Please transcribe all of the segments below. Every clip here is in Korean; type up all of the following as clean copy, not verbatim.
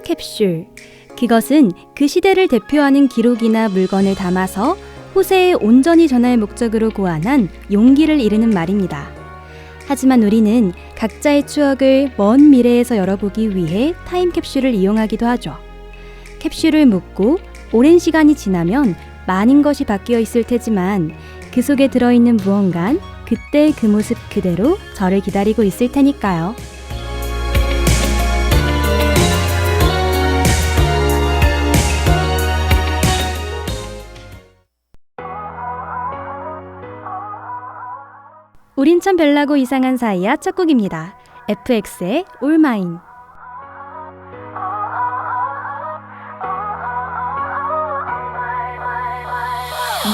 타임캡슐. 그것은 그 시대를 대표하는 기록이나 물건을 담아서 후세에 온전히 전할 목적으로 고안한 용기를 이르는 말입니다. 하지만 우리는 각자의 추억을 먼 미래에서 열어보기 위해 타임캡슐을 이용하기도 하죠. 캡슐을 묶고 오랜 시간이 지나면 많은 것이 바뀌어 있을 테지만 그 속에 들어있는 무언간 그때 그 모습 그대로 저를 기다리고 있을 테니까요. 우린 참 별나고 이상한 사이야 첫 곡입니다. FX의 All Mine.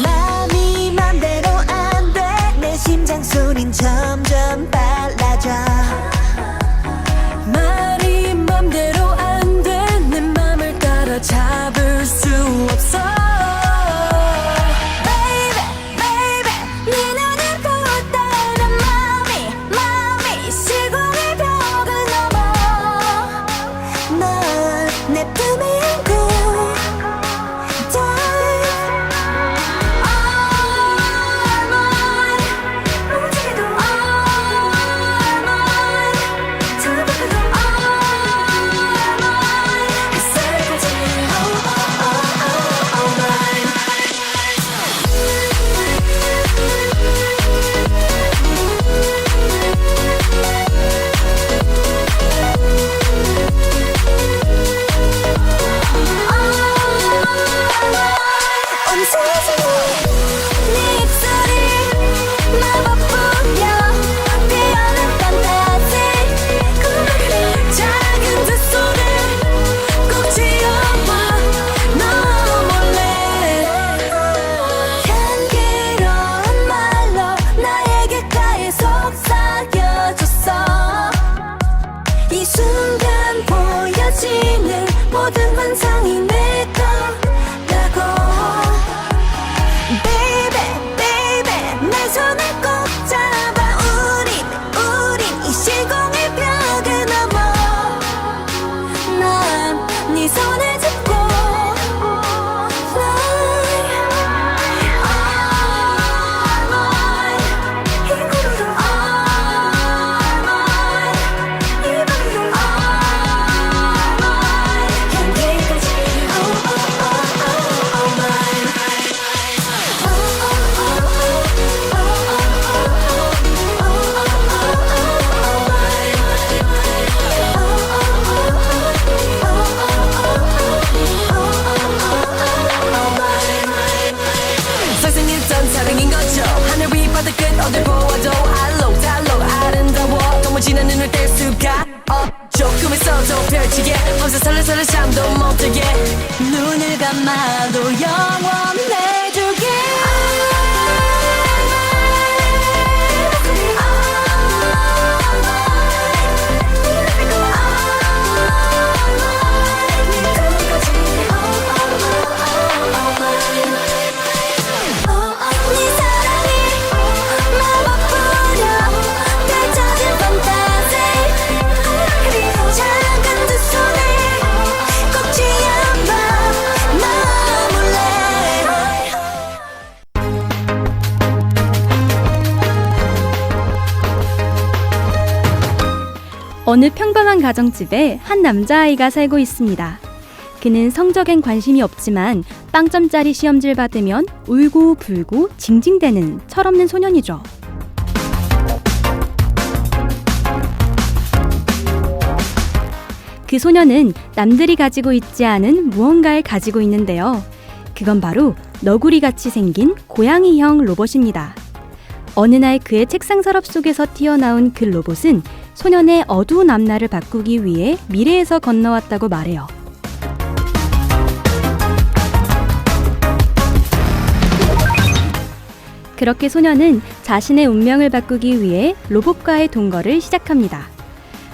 마음이 맘대로 안 돼. 내 심장 소린 점점 빨라져. 말이 맘대로 안 돼. 내 맘을 따라잡을 수 없어. Baby, baby, 네 눈을 볼 때는 마음이 시공의 벽을 넘어. 널 내 품에 안고 이 순간 보여지는 모든 환상이 내 거라고. Baby, baby, 내 손을 꼭 잡아. 우린 이 시공의 벽을 넘어. 난 네 손을 잡고 사랑인 거죠. 하늘 위바닥 끝 어딜 보아도 알록 아름다워. 너무 진한 눈을 뗄 수가 없죠. 꿈에서도 펼치게 밤새 설레설레 잠도 못 들게 눈을 감아도 영원해주게. 어느 평범한 가정집에 한 남자아이가 살고 있습니다. 그는 성적엔 관심이 없지만 빵점짜리 시험지를 받으면 울고 불고 징징대는 철없는 소년이죠. 그 소년은 남들이 가지고 있지 않은 무언가를 가지고 있는데요. 그건 바로 너구리같이 생긴 고양이형 로봇입니다. 어느 날 그의 책상 서랍 속에서 튀어나온 그 로봇은 소년의 어두운 앞날을 바꾸기 위해 미래에서 건너왔다고 말해요. 그렇게 소년은 자신의 운명을 바꾸기 위해 로봇과의 동거를 시작합니다.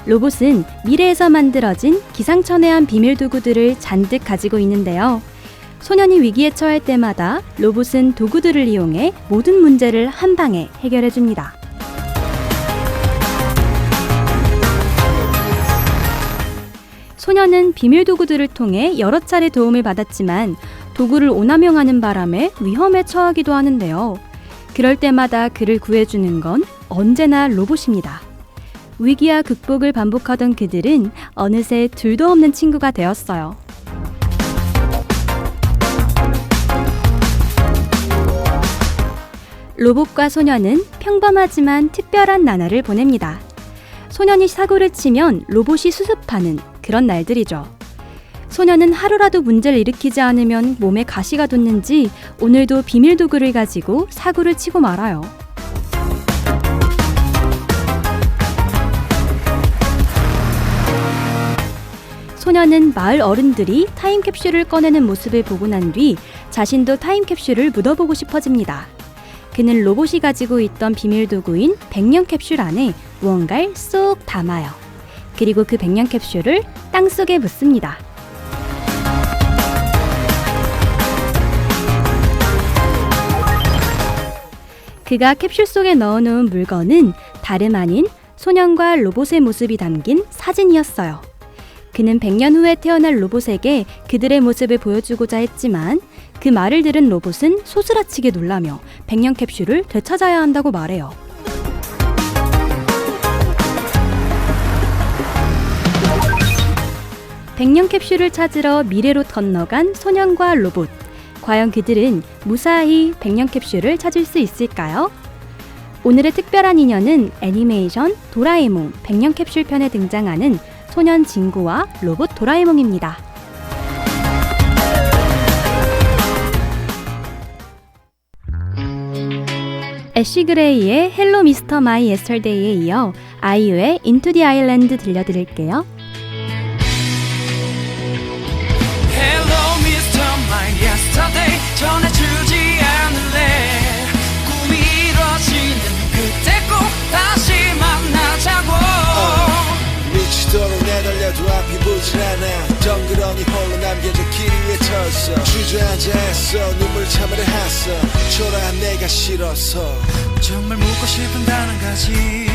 로봇은 미래에서 만들어진 기상천외한 비밀 도구들을 잔뜩 가지고 있는데요. 소년이 위기에 처할 때마다 로봇은 도구들을 이용해 모든 문제를 한 방에 해결해줍니다. 소녀는 비밀 도구들을 통해 여러 차례 도움을 받았지만 도구를 오남용하는 바람에 위험에 처하기도 하는데요. 그럴 때마다 그를 구해주는 건 언제나 로봇입니다. 위기와 극복을 반복하던 그들은 어느새 둘도 없는 친구가 되었어요. 로봇과 소녀는 평범하지만 특별한 나날을 보냅니다. 소년이 사고를 치면 로봇이 수습하는 그런 날들이죠. 소녀는 하루라도 문제를 일으키지 않으면 몸에 가시가 돋는지 오늘도 비밀 도구를 가지고 사고를 치고 말아요. 소녀는 마을 어른들이 타임캡슐을 꺼내는 모습을 보고 난 뒤 자신도 타임캡슐을 묻어보고 싶어집니다. 그는 로봇이 가지고 있던 비밀 도구인 백년 캡슐 안에 무언가를 쏙 담아요. 그리고 그 백년 캡슐을 땅속에 묻습니다. 그가 캡슐 속에 넣어놓은 물건은 다름 아닌 소년과 로봇의 모습이 담긴 사진이었어요. 그는 100년 후에 태어날 로봇에게 그들의 모습을 보여주고자 했지만 그 말을 들은 로봇은 소스라치게 놀라며 100년 캡슐을 되찾아야 한다고 말해요. 백년 캡슐을 찾으러 미래로 건너간 소년과 로봇. 과연 그들은 무사히 백년 캡슐을 찾을 수 있을까요? 오늘의 특별한 인연은 애니메이션 도라에몽 백년 캡슐 편에 등장하는 소년 진구와 로봇 도라에몽입니다. 애쉬 그레이의 헬로 미스터 마이 예스터데이에 이어 아이유의 인투 디 아일랜드 들려드릴게요. Hello Mr. My Yesterday 전해주지 않을래 꿈이 이뤄지는 그때 꼭 다시 만나자고 미치도록 내달려도 앞이 보질 않아 덩그러니 홀로 남겨져 길 위에 섰어 주저앉아 했어 눈물 참으려 했어 초라한 내가 싫어서 정말 묻고 싶은 단 한 가지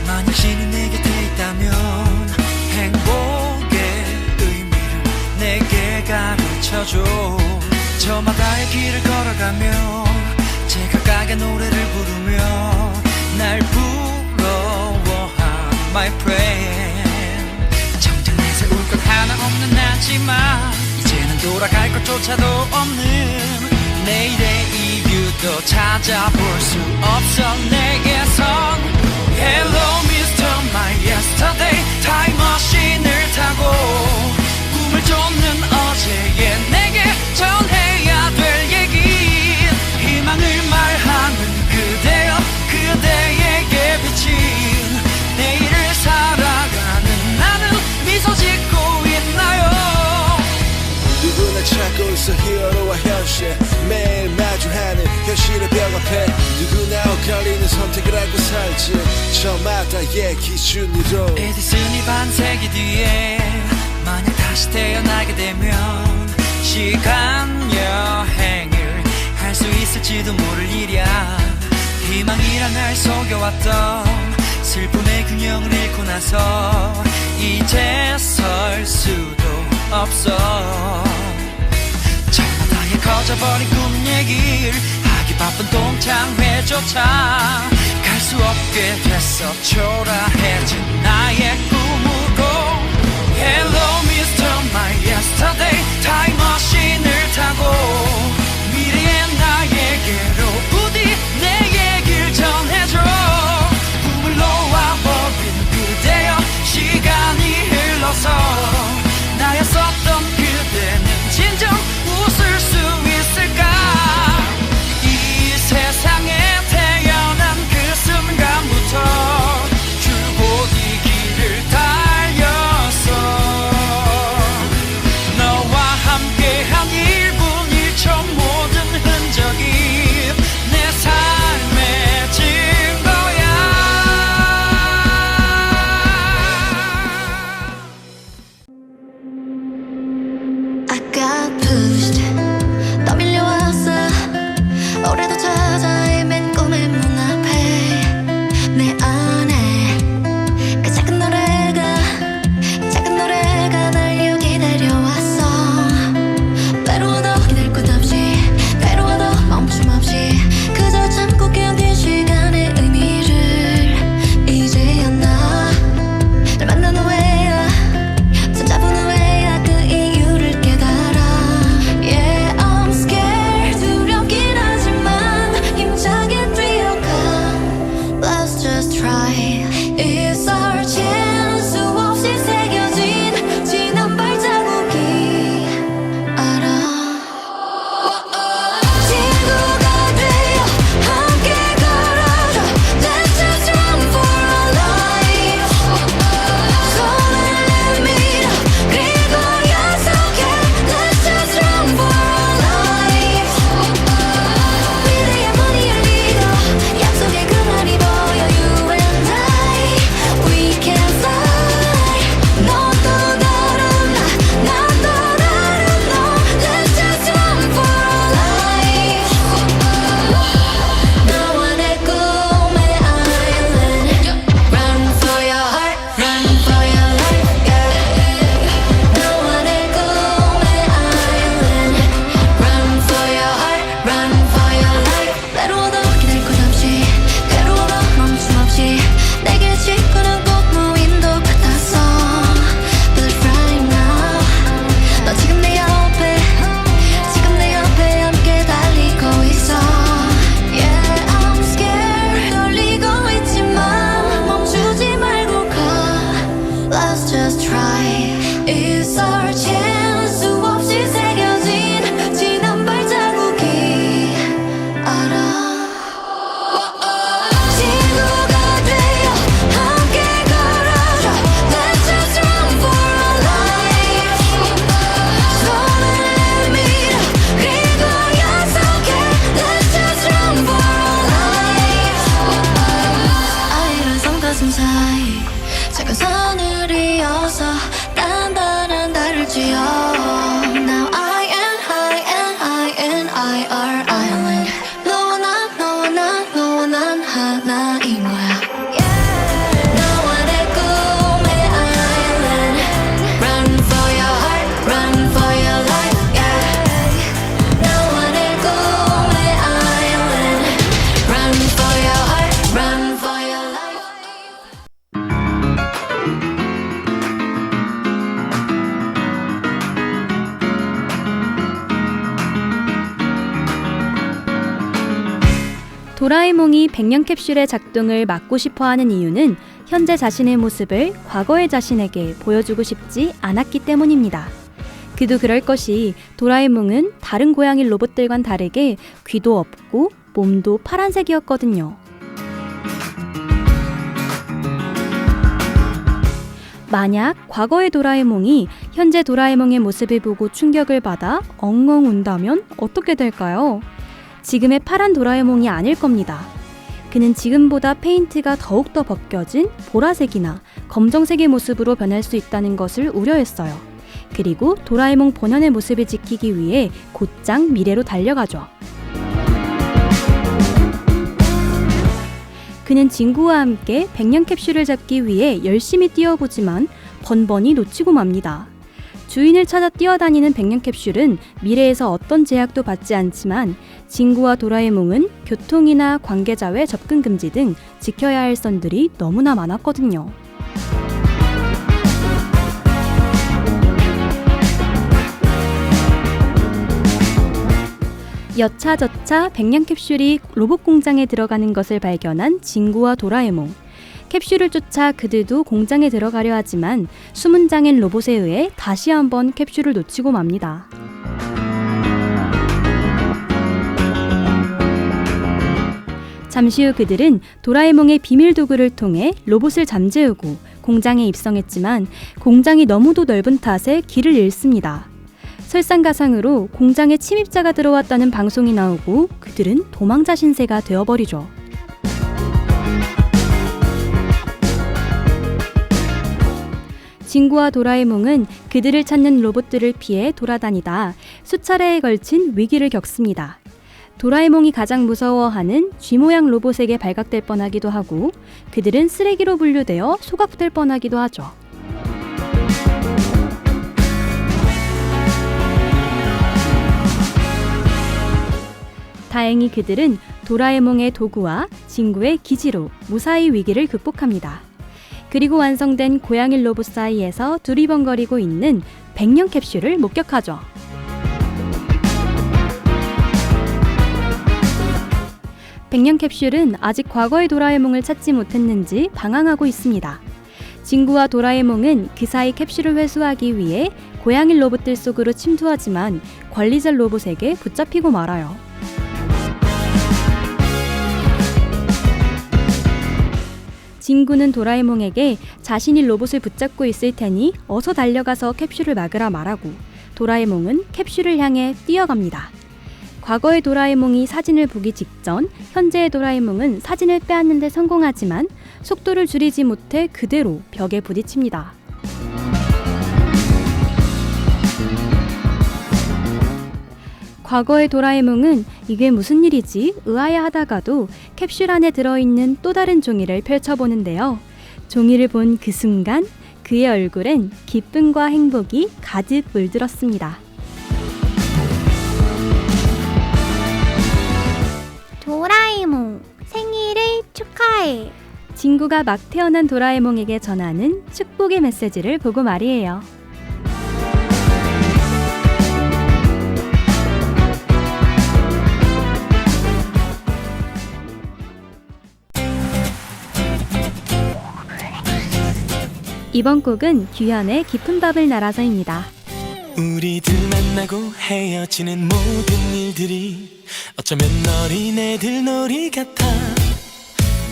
만약 신이 내 곁에 있다면 행복의 의미를 내게 가르쳐줘 저마다의 길을 걸어가며 제각각의 노래를 부르며 날 부러워한 my friend 정작 내세 울 것 하나 없는 나지만 이제는 돌아갈 것조차도 없는 내일의 이유도 찾아볼 수 없어 내게선 Hello Mr. My Yesterday 타임머신을 타고 꿈을 쫓는 어제의 내게 전해야 될 얘기 희망을 말하는 그대여 그대에게 비친 내일을 살아가는 나는 미소 짓고 있나요 누구나 찾고 있어 히어로와 현실 매일 마주하는 현실의 벽 앞에 누구나 엇갈리는 선택을 하고 살지 저마다의 기준으로 에디슨이 반세기 뒤에 만약 다시 태어나게 되면 시간 여행을 할 수 있을지도 모를 일이야 희망이란 날 속여왔던 슬픔의 균형을 잃고 나서 이제 설 수도 없어 저마다의 커져버린 꿈 얘기를 하기 바쁜 동창회조차 갈 수 없게 됐어 초라해진 나의 꿈으로 Hello Mr. My Yesterday 타임머신을 타고 미래의 나에게로 부디 내 얘길 전해줘 꿈을 놓아버린 그대여 시간이 흘러서 나였었던 그대는 진정 웃을 수 있을까 이 세상에 태어난 그 순간부터 줄곧 이 길을 달렸어 너와 함께한 1분 1초 모든 흔적이 내 삶의 증거야 I got pushed 떠밀려왔어 올해도 찾아 헤맨 꿈의 문 앞에 내 안에 그 작은 노래가 날 도라에몽이 백년 캡슐의 작동을 막고 싶어 하는 이유는 현재 자신의 모습을 과거의 자신에게 보여주고 싶지 않았기 때문입니다. 그도 그럴 것이 도라에몽은 다른 고양이 로봇들과는 다르게 귀도 없고 몸도 파란색이었거든요. 만약 과거의 도라에몽이 현재 도라에몽의 모습을 보고 충격을 받아 엉엉 운다면 어떻게 될까요? 지금의 파란 도라에몽이 아닐 겁니다. 그는 지금보다 페인트가 더욱더 벗겨진 보라색이나 검정색의 모습으로 변할 수 있다는 것을 우려했어요. 그리고 도라에몽 본연의 모습을 지키기 위해 곧장 미래로 달려가죠. 그는 친구와 함께 백년 캡슐을 잡기 위해 열심히 뛰어보지만 번번이 놓치고 맙니다. 주인을 찾아 뛰어다니는 백년 캡슐은 미래에서 어떤 제약도 받지 않지만 친구와 도라에몽은 교통이나 관계자 외 접근 금지 등 지켜야 할 선들이 너무나 많았거든요. 여차저차 백년 캡슐이 로봇 공장에 들어가는 것을 발견한 친구와 도라에몽. 캡슐을 쫓아 그들도 공장에 들어가려 하지만 숨은 장인 로봇에 의해 다시 한번 캡슐을 놓치고 맙니다. 잠시 후 그들은 도라에몽의 비밀 도구를 통해 로봇을 잠재우고 공장에 입성했지만 공장이 너무도 넓은 탓에 길을 잃습니다. 설상가상으로 공장에 침입자가 들어왔다는 방송이 나오고 그들은 도망자 신세가 되어버리죠. 친구와 도라에몽은 그들을 찾는 로봇들을 피해 돌아다니다 수차례에 걸친 위기를 겪습니다. 도라에몽이 가장 무서워하는 쥐모양 로봇에게 발각될 뻔하기도 하고 그들은 쓰레기로 분류되어 소각될 뻔하기도 하죠. 다행히 그들은 도라에몽의 도구와 친구의 기지로 무사히 위기를 극복합니다. 그리고 완성된 고양이 로봇 사이에서 두리번거리고 있는 백년 캡슐을 목격하죠. 백년 캡슐은 아직 과거의 도라에몽을 찾지 못했는지 방황하고 있습니다. 친구와 도라에몽은 그 사이 캡슐을 회수하기 위해 고양이 로봇들 속으로 침투하지만 관리자 로봇에게 붙잡히고 말아요. 친구는 도라에몽에게 자신이 로봇을 붙잡고 있을 테니 어서 달려가서 캡슐을 막으라 말하고 도라에몽은 캡슐을 향해 뛰어갑니다. 과거의 도라에몽이 사진을 보기 직전 현재의 도라에몽은 사진을 빼앗는 데 성공하지만 속도를 줄이지 못해 그대로 벽에 부딪힙니다. 과거의 도라에몽은 이게 무슨 일이지 의아해하다가도 캡슐 안에 들어있는 또 다른 종이를 펼쳐보는데요. 종이를 본 그 순간 그의 얼굴엔 기쁨과 행복이 가득 물들었습니다. 도라에몽 생일을 축하해. 친구가 막 태어난 도라에몽에게 전하는 축복의 메시지를 보고 말이에요. 이번 곡은 규현의 깊은 밤을 날아서입니다. 우리들 만나고 헤어지는 모든 일들이 어쩌면 어린애들 놀이 같아.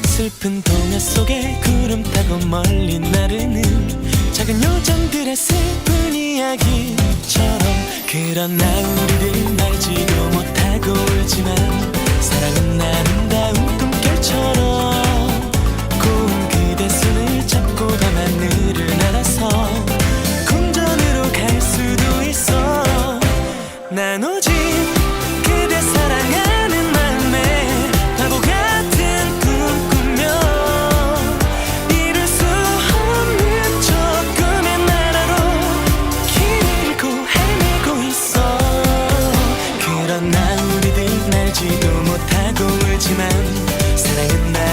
슬픈 동화 속에 구름 타고 멀리 나르는 작은 요정들의 슬픈 이야기처럼 그런 우리들 알지도 못하고 울지만 사랑은 아름다운 꿈결처럼 고운 그대 손을 잡고 밤 하늘을 날아서 궁전으로 갈 수도 있어. 난 오직 그대 사랑하는 마음에 바보 같은 꿈 꾸며 이룰 수 없는 저 꿈의 나라로 길고 헤매고 있어. 그런 우리들 알지도 못하고 울지만 사랑은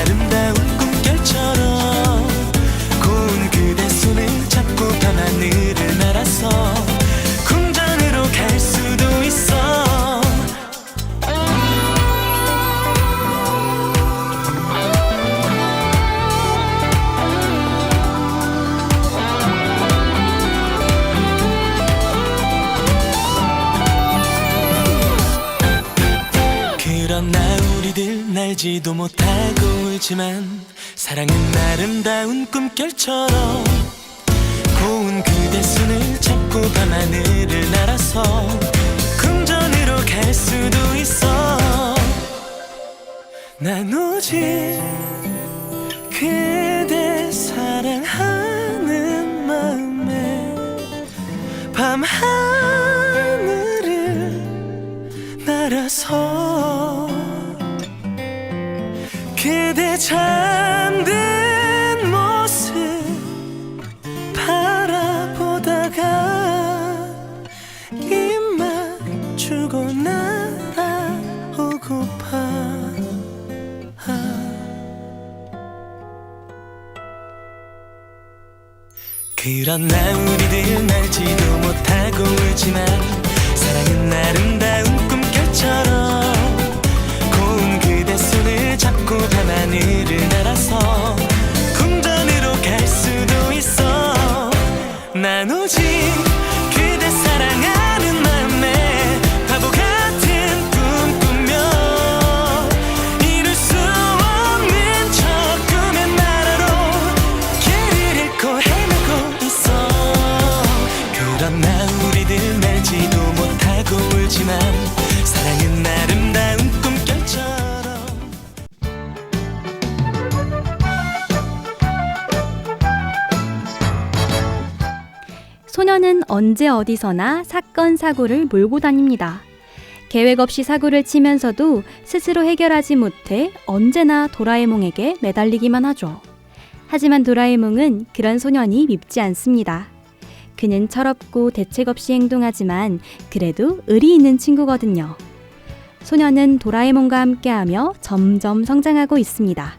알지도 못하고 울지만 사랑은 아름다운 꿈결처럼 고운 그대 손을 잡고 밤하늘을 날아서 궁전으로 갈 수도 있어. 난 오직 그대 사랑하는 마음에 밤하늘을 날아서 그대 잠든 모습 바라보다가 입 맞추고 날아오고파. 그러나 우리들 알지도 못하고 울지만 사랑은 아름다운 꿈결처럼 고운 그대 손을 잡고 밤하늘을 날아서 궁전으로 갈 수도 있어. 난 오직 그대 사랑하는 마음에 바보 같은 꿈 꾸며 이룰 수 없는 저 꿈의 나라로 길을 잃고 헤매고 있어. 그러나 우리들 알지도 못하고 울지만 사랑은 아름다운 꿈결처럼. 소녀는 언제 어디서나 사건 사고를 몰고 다닙니다. 계획 없이 사고를 치면서도 스스로 해결하지 못해 언제나 도라에몽에게 매달리기만 하죠. 하지만 도라에몽은 그런 소년이 밉지 않습니다. 그는 철없고 대책 없이 행동하지만 그래도 의리 있는 친구거든요. 소년은 도라에몽과 함께하며 점점 성장하고 있습니다.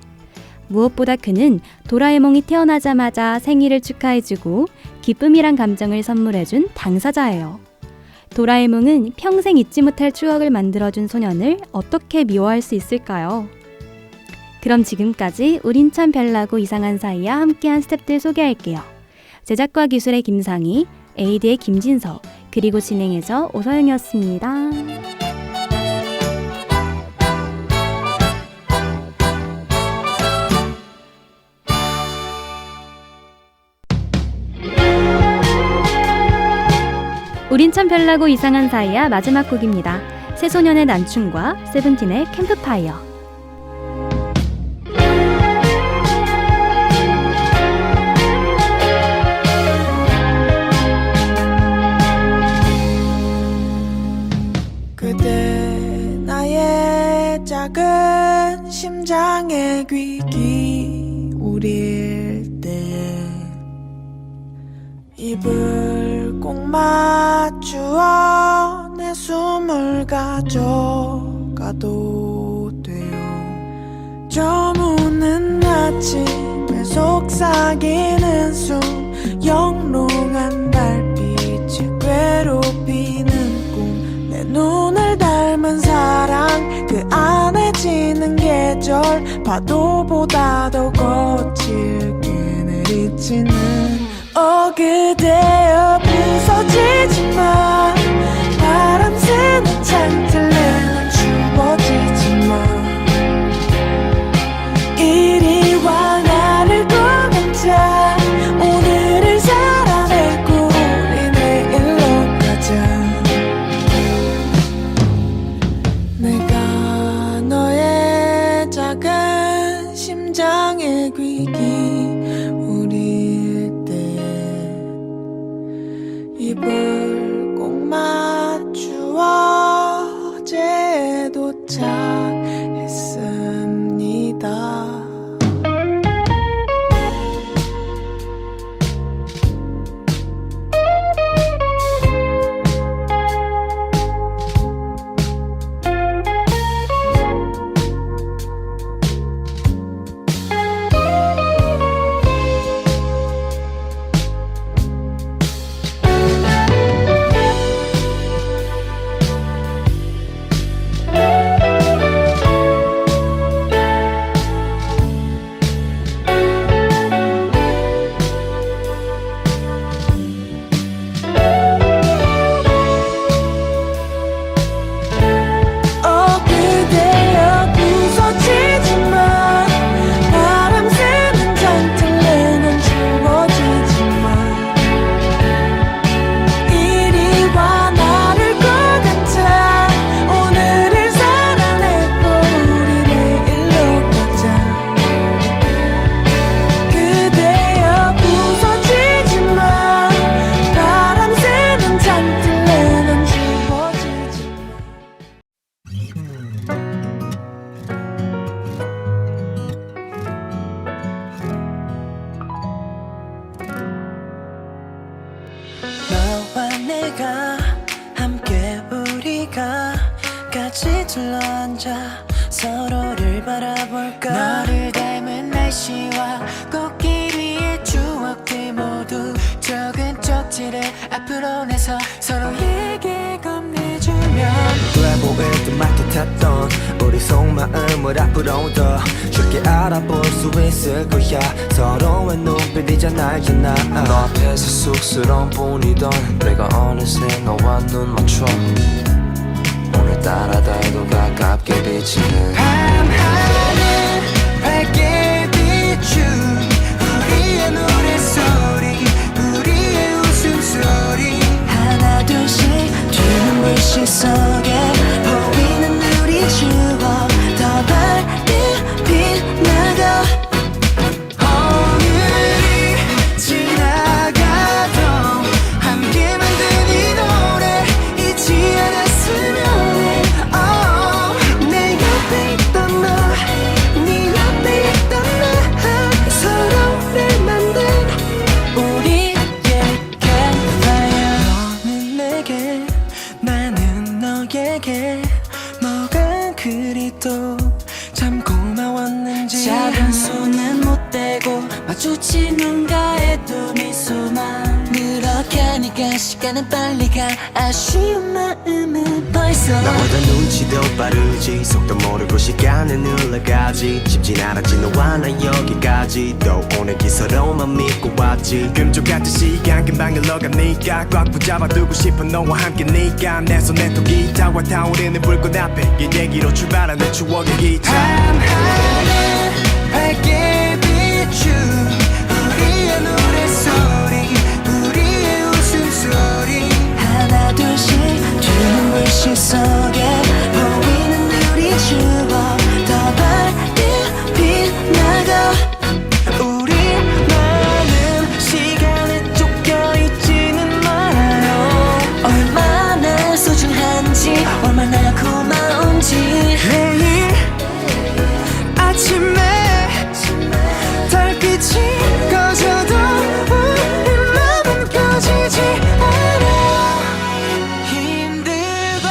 무엇보다 그는 도라에몽이 태어나자마자 생일을 축하해주고 기쁨이란 감정을 선물해준 당사자예요. 도라에몽은 평생 잊지 못할 추억을 만들어준 소년을 어떻게 미워할 수 있을까요? 그럼 지금까지 우린 참 별나고 이상한 사이와 함께한 스태프들 소개할게요. 제작과 기술의 김상희, AD의 김진서, 그리고 진행해서 오서영이었습니다. 우린 참 별나고 이상한 사이야 마지막 곡입니다. 새소년의 난충과 세븐틴의 캠프파이어. 그대 나의 작은 심장에 귀 기울일 때 입을 꼭 맞추어 내 숨을 가져가도 돼요. 저무는 아침에 속삭이는 숨 영롱한 달빛이 괴롭히는 꿈 내 눈을 닮은 사랑 그 안에 지는 계절 파도보다 더 거칠게 내리치는 그대여 부서지지마 바람 새는 창틀에는 추워지지마 이리와 나를 꼭 앉아 오늘을 살아내고 우리 내일로 가자 내가 너의 작은 심장에 귀 기울일 때 입을 꼭 같이 둘러앉아 서로를 바라볼까. 너를 닮은 날씨와 꽃길 위의 추억들 모두 적은 쪽지를 앞으로 내서 서로에게 건네주면 돼 보일 듯 말 듯했던 우리 속마음을 앞으로 더 쉽게 알아볼 수 있을 거야. 서로의 눈빛이잖아 알잖아. 너 앞에서 쑥스러운 뿐이던 내가 어느새 너와 눈 맞춰 오늘따라 더도 가깝게 비치는 밤하늘 밝게 비춘 우리의 노래소리 우리의 웃음소리 하나 둘씩 두 눈물씩 속에 보이는 우리 추억 더 밝게 빛나가. 오늘이 지나가도 함께 만든 이 노래 잊지 않았으면 해. 내 옆에 있던 너, 네 옆에 있던 나 서로를 만든 우리의 campfire. 너는 내게 나는 너에게 뭐가 그리 또 참 고마웠는지 작은 손은 못 대고 마주친 눈가에 두 미소만 그렇게 하니까 시간은 빨리 가. 아쉬운 마음은 벌써 너보다 눈치도 빠르지 속도 모르고 시간은 흘러가지 쉽진 않았지 너와 나 여기까지 또 오늘기 서로만 믿고 왔지 금쪽같은 시간 금방 흘러가니까 꽉 붙잡아두고 싶어 너와 함께니까 내 손에 또 기타와 타오르는 불꽃 앞에 이 얘기로 출발하는 추억의 기차. 밤하늘 밝게 비춘 우리의 노래소리 우리의 웃음소리 하나 둘씩 두 눈물씩 속에 보이는 우리 추억 더 밝게 빛나가. 우리만은 시간에 쫓겨있지는 말아요. 얼마나 소중한지 얼마나 고마운지 매일 아침에 달빛이 꺼져도 우리 맘은 꺼지지 않아. 힘들고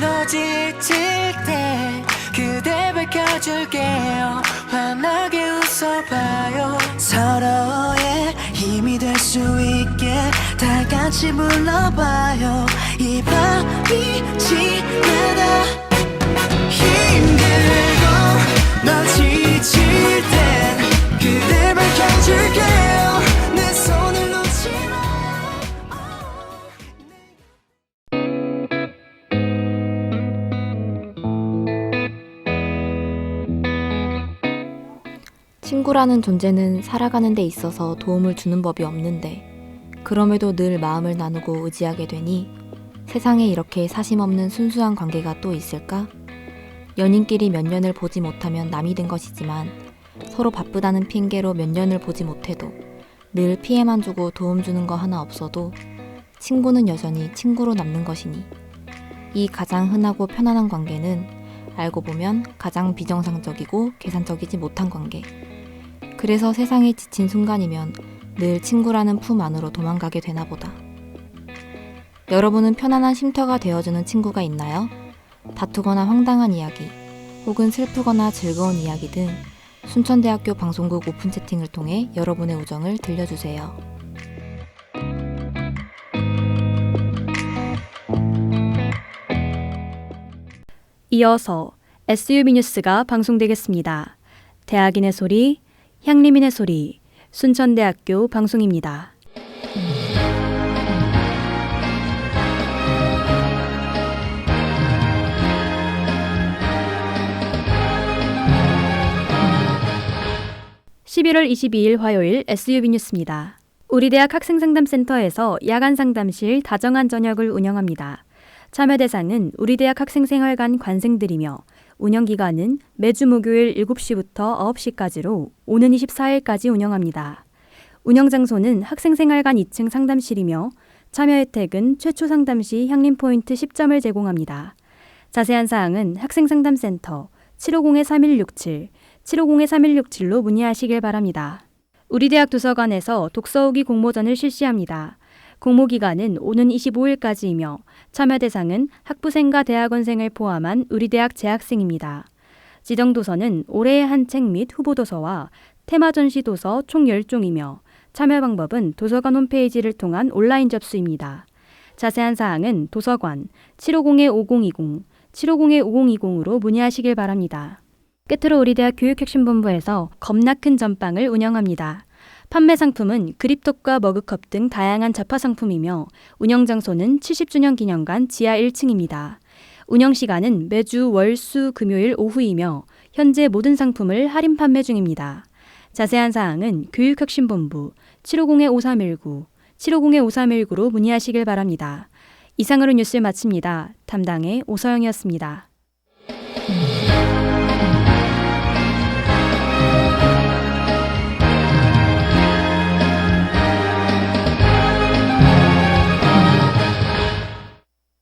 너 지칠 때 그대 밝혀줄게요. 환하게 웃어봐요. 서로의 힘이 될 수 있게 다 같이 불러봐요. 이 밤이 지나다 힘들고 너 지칠 땐 그댈 밝혀줄게요. 내 손을 놓지 마. 친구라는 존재는 살아가는 데 있어서 도움을 주는 법이 없는데 그럼에도 늘 마음을 나누고 의지하게 되니 세상에 이렇게 사심없는 순수한 관계가 또 있을까? 연인끼리 몇 년을 보지 못하면 남이 된 것이지만 서로 바쁘다는 핑계로 몇 년을 보지 못해도 늘 피해만 주고 도움 주는 거 하나 없어도 친구는 여전히 친구로 남는 것이니 이 가장 흔하고 편안한 관계는 알고 보면 가장 비정상적이고 계산적이지 못한 관계. 그래서 세상에 지친 순간이면 늘 친구라는 품 안으로 도망가게 되나 보다. 여러분은 편안한 쉼터가 되어주는 친구가 있나요? 다투거나 황당한 이야기, 혹은 슬프거나 즐거운 이야기 등 순천대학교 방송국 오픈 채팅을 통해 여러분의 우정을 들려주세요. 이어서 SUB 뉴스가 방송되겠습니다. 대학인의 소리, 향리민의 소리, 순천대학교 방송입니다. (11월 22일) 화요일 SUB 뉴스입니다. 우리 대학 학생상담센터에서 야간 상담실 다정한 저녁을 운영합니다. 참여 대상은 우리 대학 학생생활관 관생들이며 운영기간은 매주 목요일 7시부터 9시까지로 오는 24일까지 운영합니다. 운영장소는 학생생활관 2층 상담실이며 참여 혜택은 최초 상담 시 향림포인트 10점을 제공합니다. 자세한 사항은 학생상담센터 750-3167, 750-3167로 문의하시길 바랍니다. 우리 대학 도서관에서 독서후기 공모전을 실시합니다. 공모기간은 오는 25일까지이며 참여 대상은 학부생과 대학원생을 포함한 우리 대학 재학생입니다. 지정 도서는 올해의 한 책 및 후보 도서와 테마 전시 도서 총 10종이며 참여 방법은 도서관 홈페이지를 통한 온라인 접수입니다. 자세한 사항은 도서관 750-5020, 750-5020으로 문의하시길 바랍니다. 끝으로 우리 대학 교육혁신본부에서 겁나 큰 전빵을 운영합니다. 판매 상품은 그립톡과 머그컵 등 다양한 잡화 상품이며 운영 장소는 70주년 기념관 지하 1층입니다. 운영 시간은 매주 월, 수, 금요일 오후이며 현재 모든 상품을 할인 판매 중입니다. 자세한 사항은 교육혁신본부 750-5319, 750-5319로 문의하시길 바랍니다. 이상으로 뉴스를 마칩니다. 담당의 오서영이었습니다.